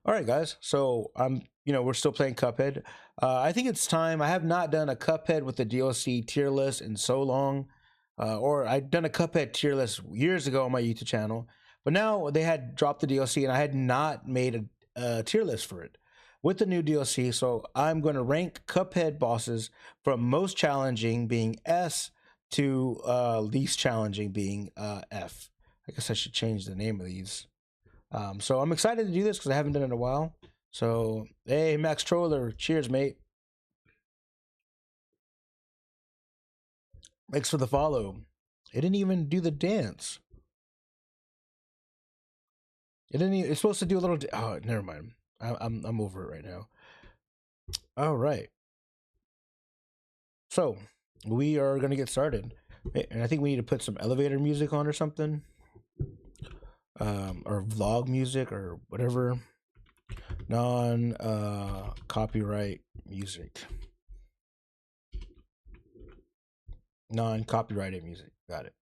All right, guys. So we're still playing Cuphead. I think it's time. I have not done a Cuphead with the DLC tier list in so long, or I'd done a Cuphead tier list years ago on my YouTube channel, but now they had dropped the DLC, and I had not made a tier list for it with the new DLC. So I'm going to rank Cuphead bosses from most challenging being S to least challenging being F. I guess I should change the name of these. So I'm excited to do this because I haven't done it in a while. So, hey, Max Troller, cheers, mate. Thanks for the follow. It didn't even do the dance. It didn't. It's supposed to do a little. Oh, never mind. I'm over it right now. All right. So we are gonna get started, and I think we need to put some elevator music on or something, or vlog music or whatever. Non copyright music. Non-copyrighted music. Got it.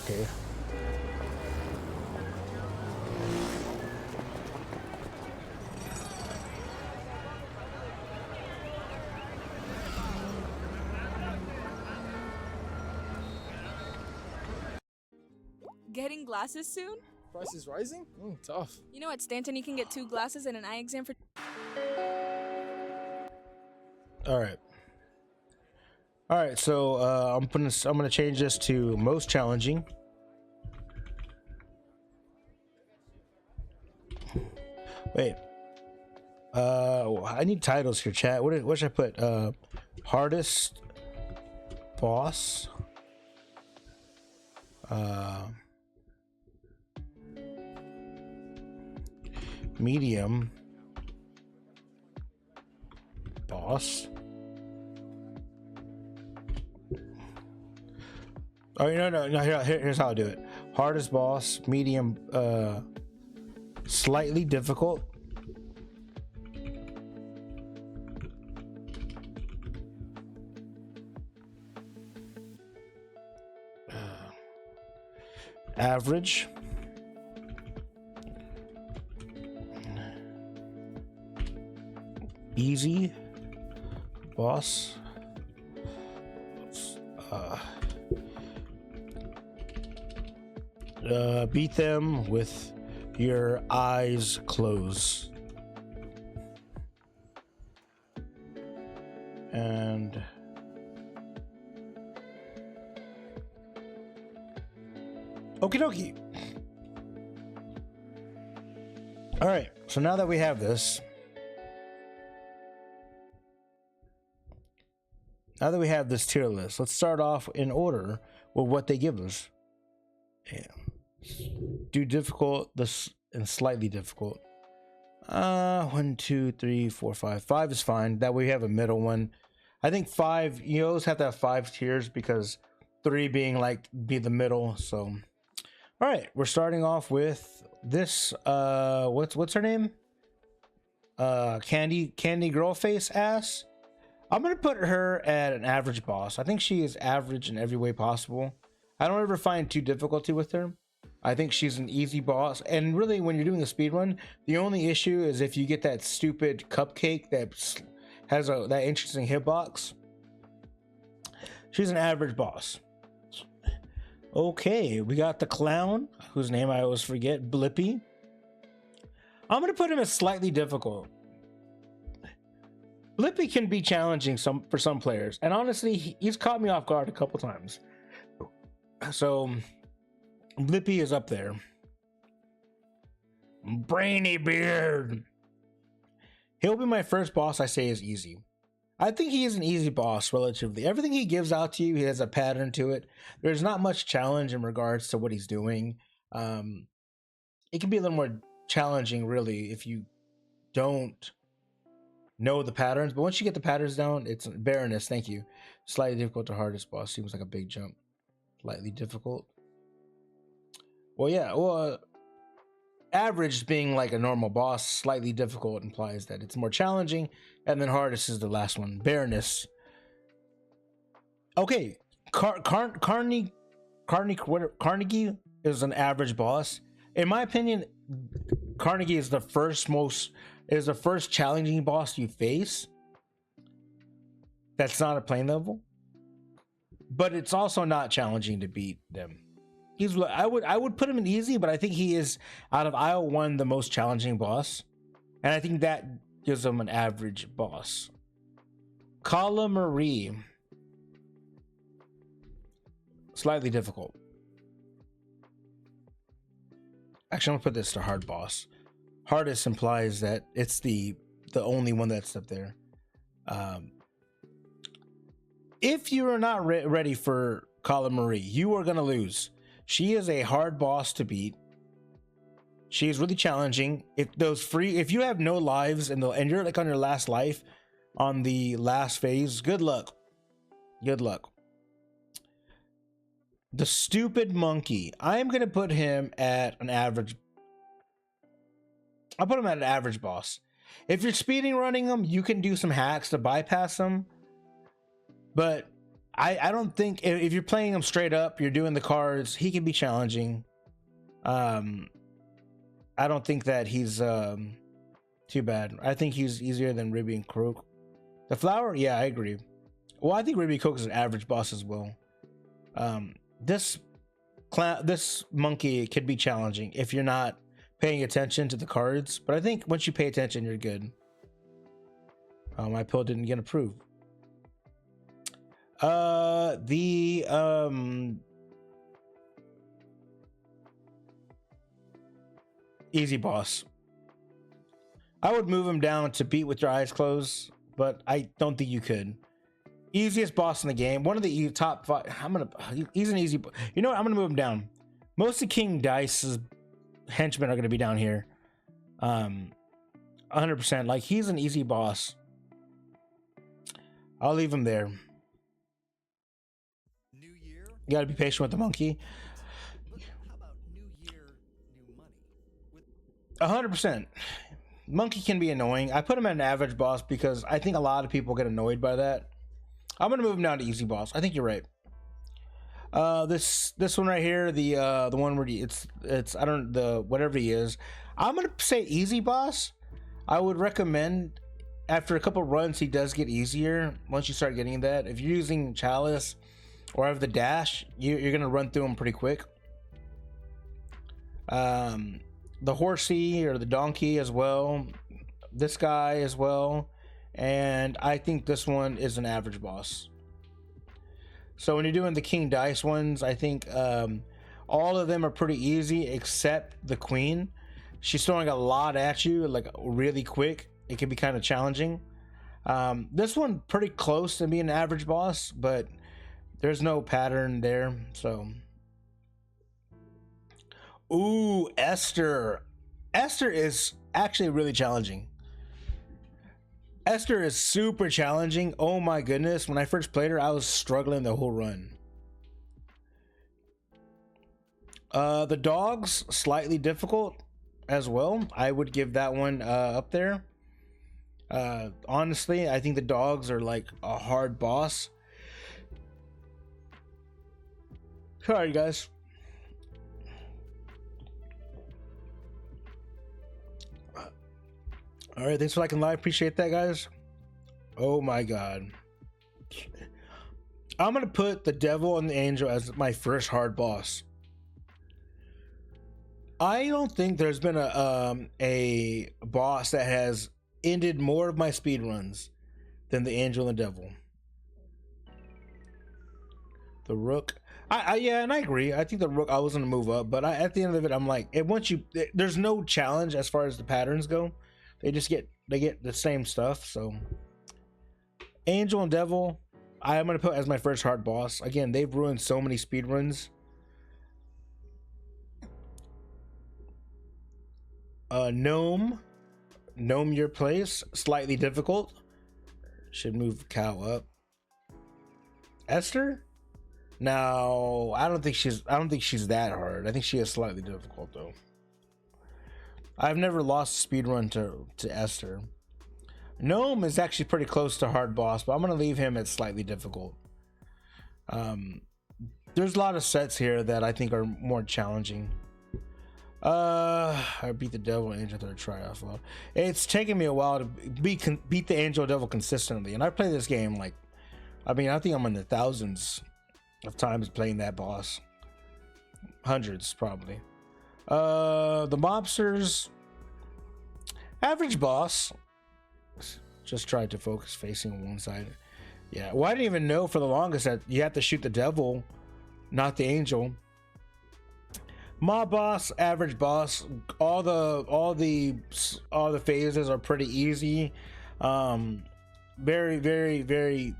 Okay. Getting glasses soon? Price is rising? Tough. You know at Stanton you can get 2 glasses and an eye exam for... All right. All right. So I'm gonna change this to most challenging. Wait. I need titles here, chat. What should I put? Hardest boss. Medium boss. Oh no. Here's how I do it. Hardest boss, medium, slightly difficult, average, easy boss, beat them with your eyes closed. And okie dokie. All right, so now that we have this, tier list, let's start off in order with what they give us. Yeah. Do difficult, this, and slightly difficult. 1, 2, 3, 4, 5. 5 is fine. That way we have a middle one. I think 5, you always have to have 5 tiers because 3 being be the middle. So, all right, we're starting off with this. What's her name? Candy Girl Face ass. I'm gonna put her at an average boss. I think she is average in every way possible. I don't ever find too difficulty with her. I think she's an easy boss. And really, when you're doing a speed run, the only issue is if you get that stupid cupcake that has that interesting hitbox. She's an average boss. Okay, we got the clown, whose name I always forget, Blippi. I'm gonna put him as slightly difficult. Blippi can be challenging for some players, and honestly, he's caught me off guard a couple times. So Blippi is up there. Brainy Beard. He'll be my first boss I say is easy. I think he is an easy boss relatively. Everything he gives out to you, he has a pattern to it. There's not much challenge in regards to what he's doing. It can be a little more challenging, really, if you don't know the patterns. But once you get the patterns down, it's Baroness. Thank you. Slightly difficult to hardest boss. Seems like a big jump. Slightly difficult. Well, yeah. Well, average being like a normal boss, slightly difficult implies that it's more challenging, and then hardest is the last one. Baroness. Okay, Carnegie is an average boss. In my opinion, Carnegie is the first challenging boss you face. That's not a plane level, but it's also not challenging to beat them. I would put him in easy, but I think he is out of IO1 the most challenging boss, and I think that gives him an average boss. Kala Marie, slightly difficult. Actually, I'm gonna put this to hard boss. Hardest implies that it's the only one that's up there. If you are not ready for Kala Marie, you are gonna lose. She is a hard boss to beat. She is really challenging. If you have no lives and you're like on your last life on the last phase, good luck. Good luck. The stupid monkey. I am gonna put him at an average. I'll put him at an average boss. If you're speeding running him, you can do some hacks to bypass him. But I don't think if you're playing him straight up, you're doing the cards, he can be challenging. I don't think that he's too bad. I think he's easier than Ruby and Croak. The flower, yeah, I agree. Well, I think Ruby and Croak is an average boss as well. This monkey could be challenging if you're not paying attention to the cards, but I think once you pay attention, you're good. My pill didn't get approved. Easy boss. I would move him down to beat with your eyes closed, but I don't think you could. Easiest boss in the game. One of the top 5. He's an easy. You know what? I'm gonna move him down. Most of King Dice's henchmen are gonna be down here. 100%. Like, he's an easy boss. I'll leave him there. New year? You gotta be patient with the monkey. But how about new year, new money? 100%. Monkey can be annoying. I put him at an average boss because I think a lot of people get annoyed by that. I'm gonna move him down to easy boss. I think you're right. This one right here, the one where it's whatever he is. I'm gonna say easy boss. I would recommend after a couple runs he does get easier once you start getting that. If you're using Chalice or have the dash, you're gonna run through them pretty quick. The horsey or the donkey as well. This guy as well. And I think this one is an average boss. So when you're doing the King Dice ones, I think all of them are pretty easy except the Queen. She's throwing a lot at you, like really quick. It can be kind of challenging. This one pretty close to being an average boss, but there's no pattern there. So, ooh, Esther. Esther is actually really challenging. Esther is super challenging. Oh my goodness. When I first played her, I was struggling the whole run. The dogs, slightly difficult as well. I would give that one up there. Honestly, I think the dogs are like a hard boss. Sorry, guys. All right, thanks for liking live. Appreciate that, guys. Oh my god. I'm gonna put the devil and the angel as my first hard boss. I don't think there's been a boss that has ended more of my speed runs than the angel and the devil. The rook. Yeah, and I agree. I think the rook I was gonna move up, but at the end of it, I'm like, there's no challenge as far as the patterns go. They get the same stuff. So angel and devil, I'm gonna put as my first hard boss. Again, they've ruined so many speed runs. Gnome your place, slightly difficult. Should move cow up. Esther, no, I don't think she's that hard. I think she is slightly difficult though. I've never lost a speed run to Esther. Gnome is actually pretty close to hard boss, but I'm gonna leave him at slightly difficult. there's a lot of sets here that I think are more challenging. I beat the devil angel third try offload. It's taken me a while to beat the angel devil consistently, and I play this game like, I mean, I think I'm in the thousands of times playing that boss, hundreds probably. The mobsters, average boss. Just tried to focus facing one side. Yeah, well, I didn't even know for the longest that you have to shoot the devil, not the angel. Mob boss, average boss. All the phases are pretty easy. Very, very, very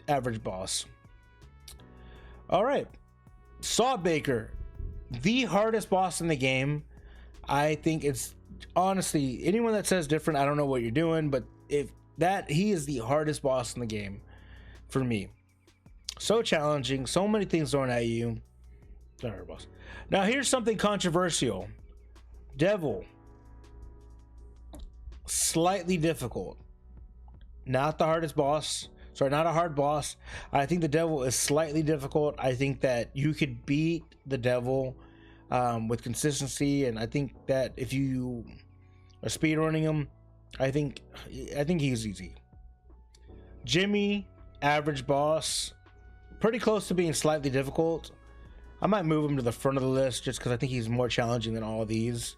average boss. All right, Salt Baker, the hardest boss in the game. I think it's honestly, anyone that says different, I don't know what you're doing, but he is the hardest boss in the game for me. So challenging, so many things thrown at you. Boss. Now here's something controversial. Devil, slightly difficult. Not the hardest boss. Sorry, not a hard boss. I think the devil is slightly difficult. I think that you could beat the devil with consistency, and I think that if you are speedrunning him, I think he's easy. Jimmy, average boss, pretty close to being slightly difficult. I might move him to the front of the list just because I think he's more challenging than all of these.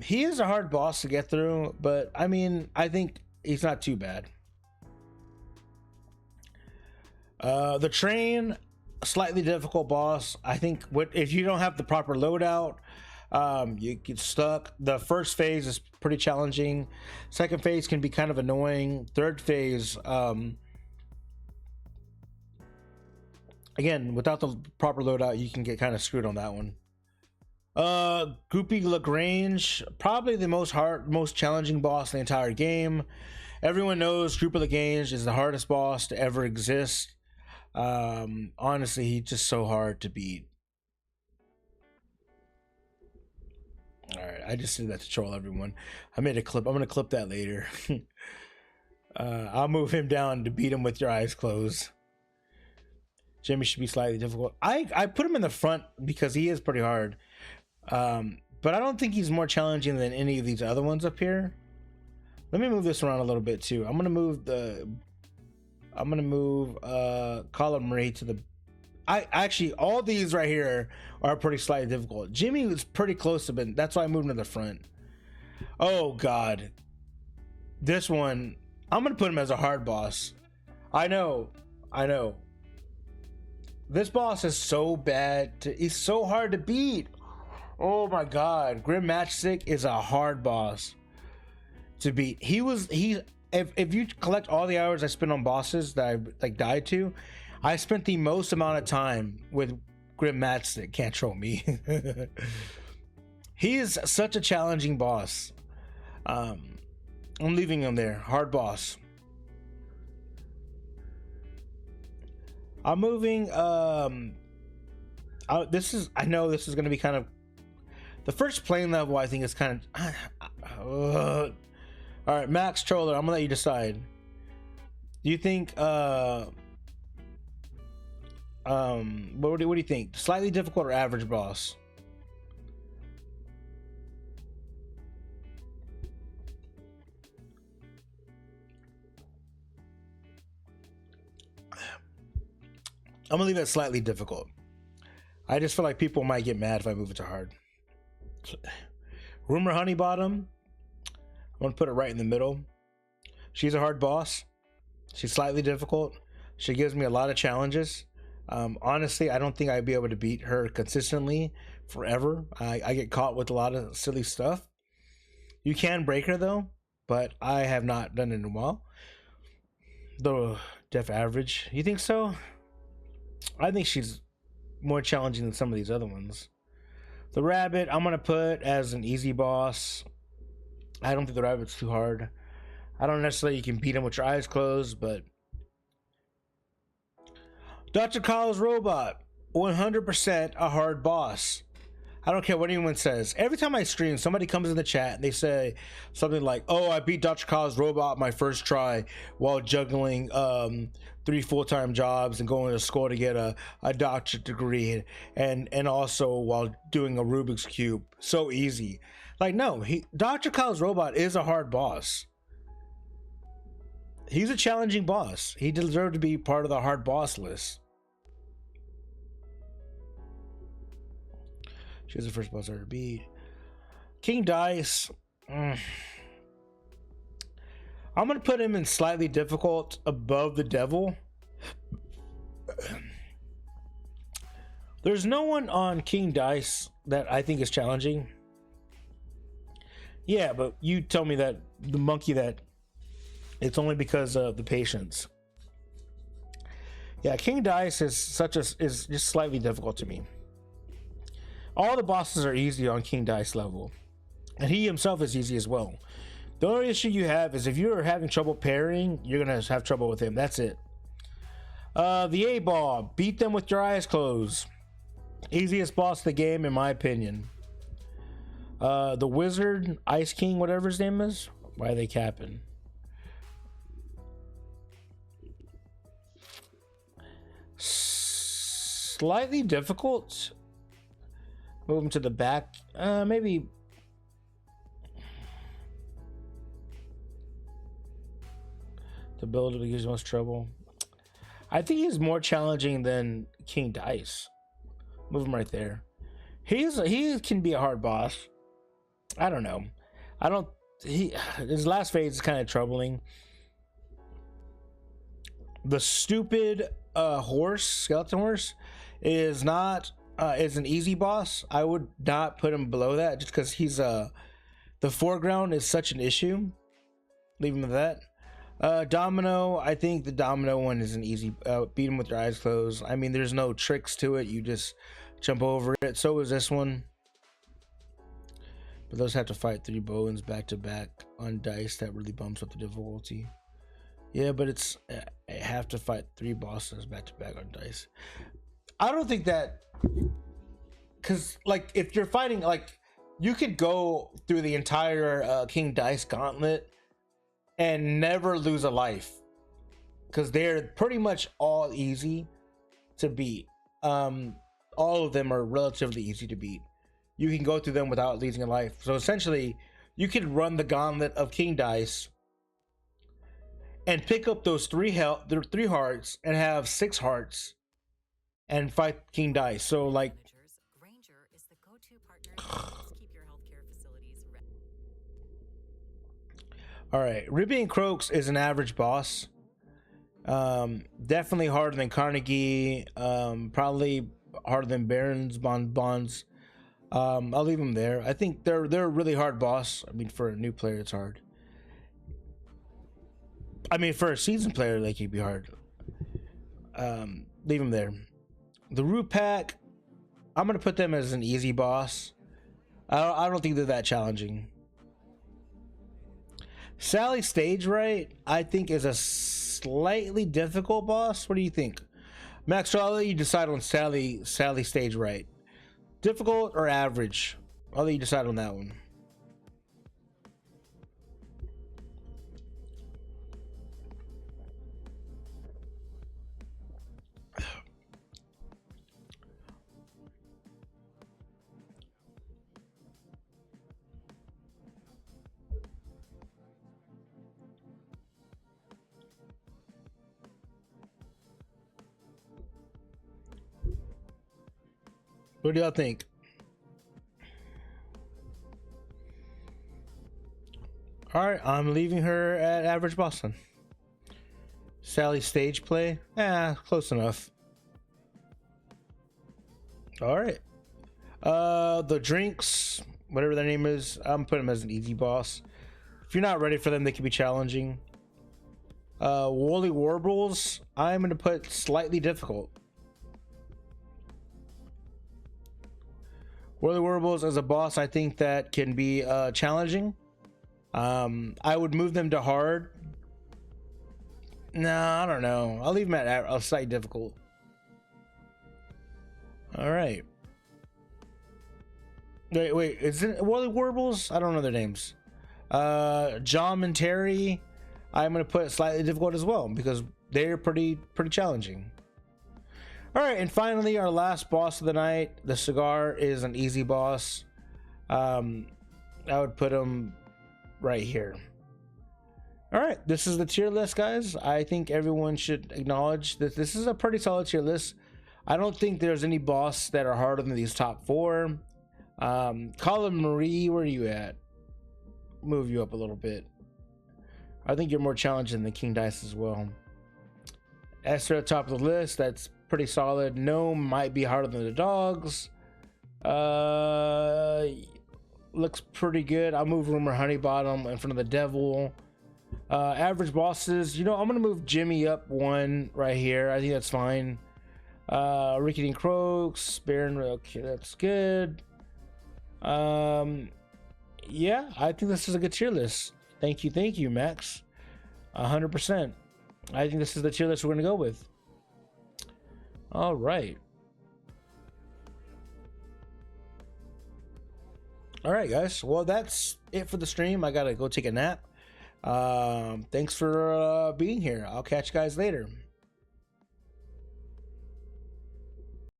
He is a hard boss to get through, but I mean, I think he's not too bad. The train, slightly difficult boss. I think if you don't have the proper loadout, you get stuck. The first phase is pretty challenging. Second phase can be kind of annoying. Third phase, again, without the proper loadout, you can get kind of screwed on that one. Goopy Lagrange, probably the most challenging boss in the entire game. Everyone knows Goopy Lagrange is the hardest boss to ever exist. Honestly, he's just so hard to beat. All right, I just did that to troll everyone. I made a clip. I'm gonna clip that later. I'll move him down to beat him with your eyes closed. Jimmy should be slightly difficult. I put him in the front because he is pretty hard. But I don't think he's more challenging than any of these other ones up here. Let me move this around a little bit too. I'm gonna move column Ray to the. Actually, all these right here are pretty slightly difficult. Jimmy was pretty close to it. That's why I moved him to the front. Oh God, this one I'm gonna put him as a hard boss. I know. This boss is so bad. He's so hard to beat. Oh my God, Grim Matchstick is a hard boss to beat. If you collect all the hours I spent on bosses that I like died to, I spent the most amount of time with Grim Matchstick. Can't troll me. He is such a challenging boss. I'm leaving him there. Hard boss. I'm moving. I know this is going to be kind of the first plane level. I think is kind of. All right, Max Troller. I'm gonna let you decide. Do you think? What do you think? Slightly difficult or average boss? I'm gonna leave it slightly difficult. I just feel like people might get mad if I move it to hard. Rumor Honeybottom, I'm gonna put it right in the middle. She's a hard boss. She's slightly difficult. She gives me a lot of challenges. Honestly, I don't think I'd be able to beat her consistently forever. I get caught with a lot of silly stuff. You can break her though, but I have not done it in a while. The def average, you think so? I think she's more challenging than some of these other ones. The rabbit, I'm gonna put as an easy boss. I don't think the rabbit's too hard. I don't necessarily you can beat him with your eyes closed, but Dr. Kyle's robot, 100% a hard boss. I don't care what anyone says. Every time I stream, somebody comes in the chat and they say something like, "Oh, I beat Dr. Kyle's robot my first try while juggling 3 full-time jobs and going to school to get a doctorate degree, and also while doing a Rubik's Cube. So easy." Like, no, Dr. Kyle's robot is a hard boss. He's a challenging boss. He deserved to be part of the hard boss list. She was the first boss I ever beat. King Dice. I'm going to put him in slightly difficult above the devil. There's no one on King Dice that I think is challenging. Yeah, but you tell me that the monkey that it's only because of the patience. Yeah, King Dice is just slightly difficult to me. All the bosses are easy on King Dice level, and he himself is easy as well. The only issue you have is if you're having trouble parrying, you're gonna have trouble with him. That's it. The A-Ball, beat them with your eyes closed. Easiest boss of the game, in my opinion. The Wizard, Ice King, whatever his name is. Why are they capping? Slightly difficult. Move him to the back. Maybe. The build gives most trouble. I think he's more challenging than King Dice. Move him right there. He can be a hard boss. I don't know. His last phase is kind of troubling. The stupid skeleton horse is an easy boss. I would not put him below that just because he's the foreground is such an issue. Leave him at that. Domino, I think the Domino one is an easy beat him with your eyes closed. I mean, there's no tricks to it. You just jump over it. So is this one. But those have to fight 3 Bowens back to back on dice. That really bumps up the difficulty. Yeah, but I have to fight 3 bosses back to back on dice. I don't think that, because like if you're fighting, like you could go through the entire King Dice gauntlet and never lose a life, because they're pretty much all easy to beat. All of them are relatively easy to beat. You can go through them without losing a life. So essentially, you could run the gauntlet of King Dice and pick up those 3 hearts and have 6 hearts and fight King Dice. So like, Granger is the go-to partner to help keep your healthcare facilities ready. All right, Ribby and Croaks is an average boss. Definitely harder than Carnegie. Probably harder than Baron's Bonds. I'll leave them there. I think they're a really hard boss. I mean, for a new player, it's hard. I mean, for a seasoned player, they could be hard. Leave them there. The Root Pack, I'm gonna put them as an easy boss. I don't think they're that challenging. Sally Stage Right, I think, is a slightly difficult boss. What do you think, Max? I'll let you decide on Sally Stage Right. Difficult or average? I'll let you decide on that one. What do y'all think? All right, I'm leaving her at average Boston. Sally Stage Play, close enough. All right. The drinks, whatever their name is, I'm putting them as an easy boss. If you're not ready for them, they can be challenging. Woolly Warbles, I'm gonna put slightly difficult. Woolly Warbles as a boss, I think that can be challenging. I would move them to hard. No, I don't know. I'll leave them at a slightly difficult. All right. Wait, is it Wally Warbles? I don't know their names. John and Terry, I'm gonna put slightly difficult as well because they're pretty challenging. All right, and finally our last boss of the night, the cigar, is an easy boss. I would put him right here. All right, this is the tier list, guys. I think everyone should acknowledge that this is a pretty solid tier list. I don't think there's any boss that are harder than these top 4. Colin Marie, where are you at? Move you up a little bit. I think you're more challenging than King Dice as well. Esther at the top of the list, that's pretty solid. Gnome might be harder than the dogs. Looks pretty good. I'll move Rumor Honeybottom in front of the devil. Average bosses, you know, I'm gonna move Jimmy up 1 right here. I think that's fine. Rickety and Croaks, Baron, okay, that's good. Yeah, I think this is a good tier list. Thank you, Max. 100%. I think this is the tier list we're gonna go with. All right. All right, guys. Well, that's it for the stream. I gotta go take a nap. Thanks for being here. I'll catch you guys later.